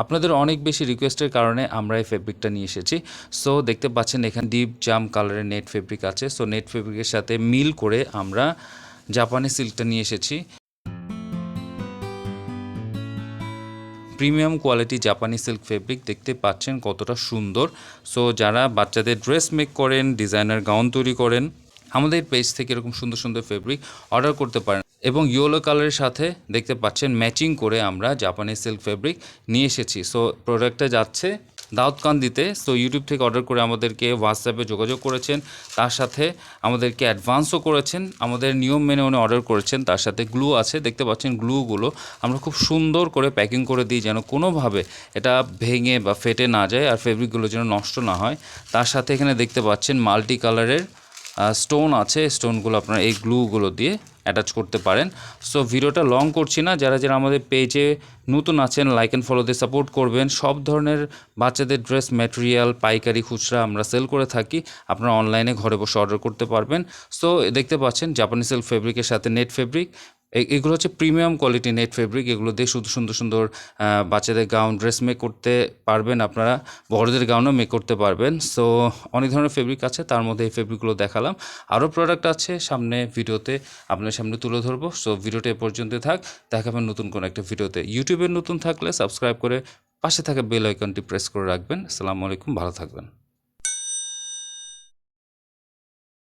আপনাদের অনেক বেশি রিকোয়েস্টের কারণে আমরা এই ফেব্রিকটা নিয়ে এসেছি। সো দেখতে পাচ্ছেন এখানে ডিপ জাম কালারের নেট ফেব্রিক আছে। সো নেট ফেব্রিকের সাথে মিল করে আমরা জাপানি সিল্কটা নিয়ে এসেছি। প্রিমিয়াম কোয়ালিটি জাপানি সিল্ক ফেব্রিক দেখতে পাচ্ছেন কতটা সুন্দর। সো যারা বাচ্চাদের ড্রেস মেক করেন, ডিজাইনার গাউন তৈরি করেন, আমাদের পেজ থেকে এরকম সুন্দর সুন্দর ফেব্রিক অর্ডার করতে পারেন। এবং ইয়েলো কালারের সাথে দেখতে পাচ্ছেন ম্যাচিং করে আমরা জাপানি সিল্ক ফেব্রিক নিয়ে এসেছি। সো প্রোডাক্টটা যাচ্ছে দাউদকান্দিতে। সো ইউটিউব থেকে অর্ডার করে আমাদেরকে হোয়াটসঅ্যাপে যোগাযোগ করেছেন, তার সাথে আমাদেরকে অ্যাডভান্সও করেছেন, আমাদের নিয়ম মেনে উনি অর্ডার করেছেন। তার সাথে গ্লু আছে, দেখতে পাচ্ছেন গ্লুগুলো আমরা খুব সুন্দর করে প্যাকিং করে দিই যেন কোনোভাবে এটা ভেঙে বা ফেটে না যায়, আর ফেব্রিকগুলো যেন নষ্ট না হয়। তার সাথে এখানে দেখতে পাচ্ছেন মাল্টি কালারের স্টোন আছে, স্টোনগুলো আপনারা এই গ্লুগুলো দিয়ে অ্যাটাচ করতে পারেন। সো ভিডিওটা লং করছি না, যারা যারা আমাদের পেজে নতুন আছেন লাইক অ্যান্ড ফলো দিয়ে সাপোর্ট করবেন। সব ধরনের বাচ্চাদের ড্রেস ম্যাটেরিয়াল পাইকারি খুচরা আমরা সেল করে থাকি, আপনারা অনলাইনে ঘরে বসে অর্ডার করতে পারবেন। সো দেখতে পাচ্ছেন জাপানি সিল্ক ফেব্রিকের সাথে নেট ফেব্রিক, এগুলো হচ্ছে প্রিমিয়াম কোয়ালিটি নেট ফেব্রিক। এগুলো দিয়ে শুধু সুন্দর সুন্দর বাচ্চাদের গাউন ড্রেস মেক করতে পারবেন, আপনারা বড়দের গাউনও মেক করতে পারবেন। সো অনেক ধরনের ফেব্রিক আছে, তার মধ্যে এই ফেব্রিকগুলো দেখালাম। আরও প্রোডাক্ট আছে সামনে ভিডিওতে আপনার সামনে তুলে ধরবো। সো ভিডিওটা এ পর্যন্ত থাক, দেখাবেন নতুন কোনো একটা ভিডিওতে। ইউটিউবে নতুন থাকলে সাবস্ক্রাইব করে পাশে থাকা বেল আইকনটি প্রেস করে রাখবেন। আসসালামু আলাইকুম, ভালো থাকবেন।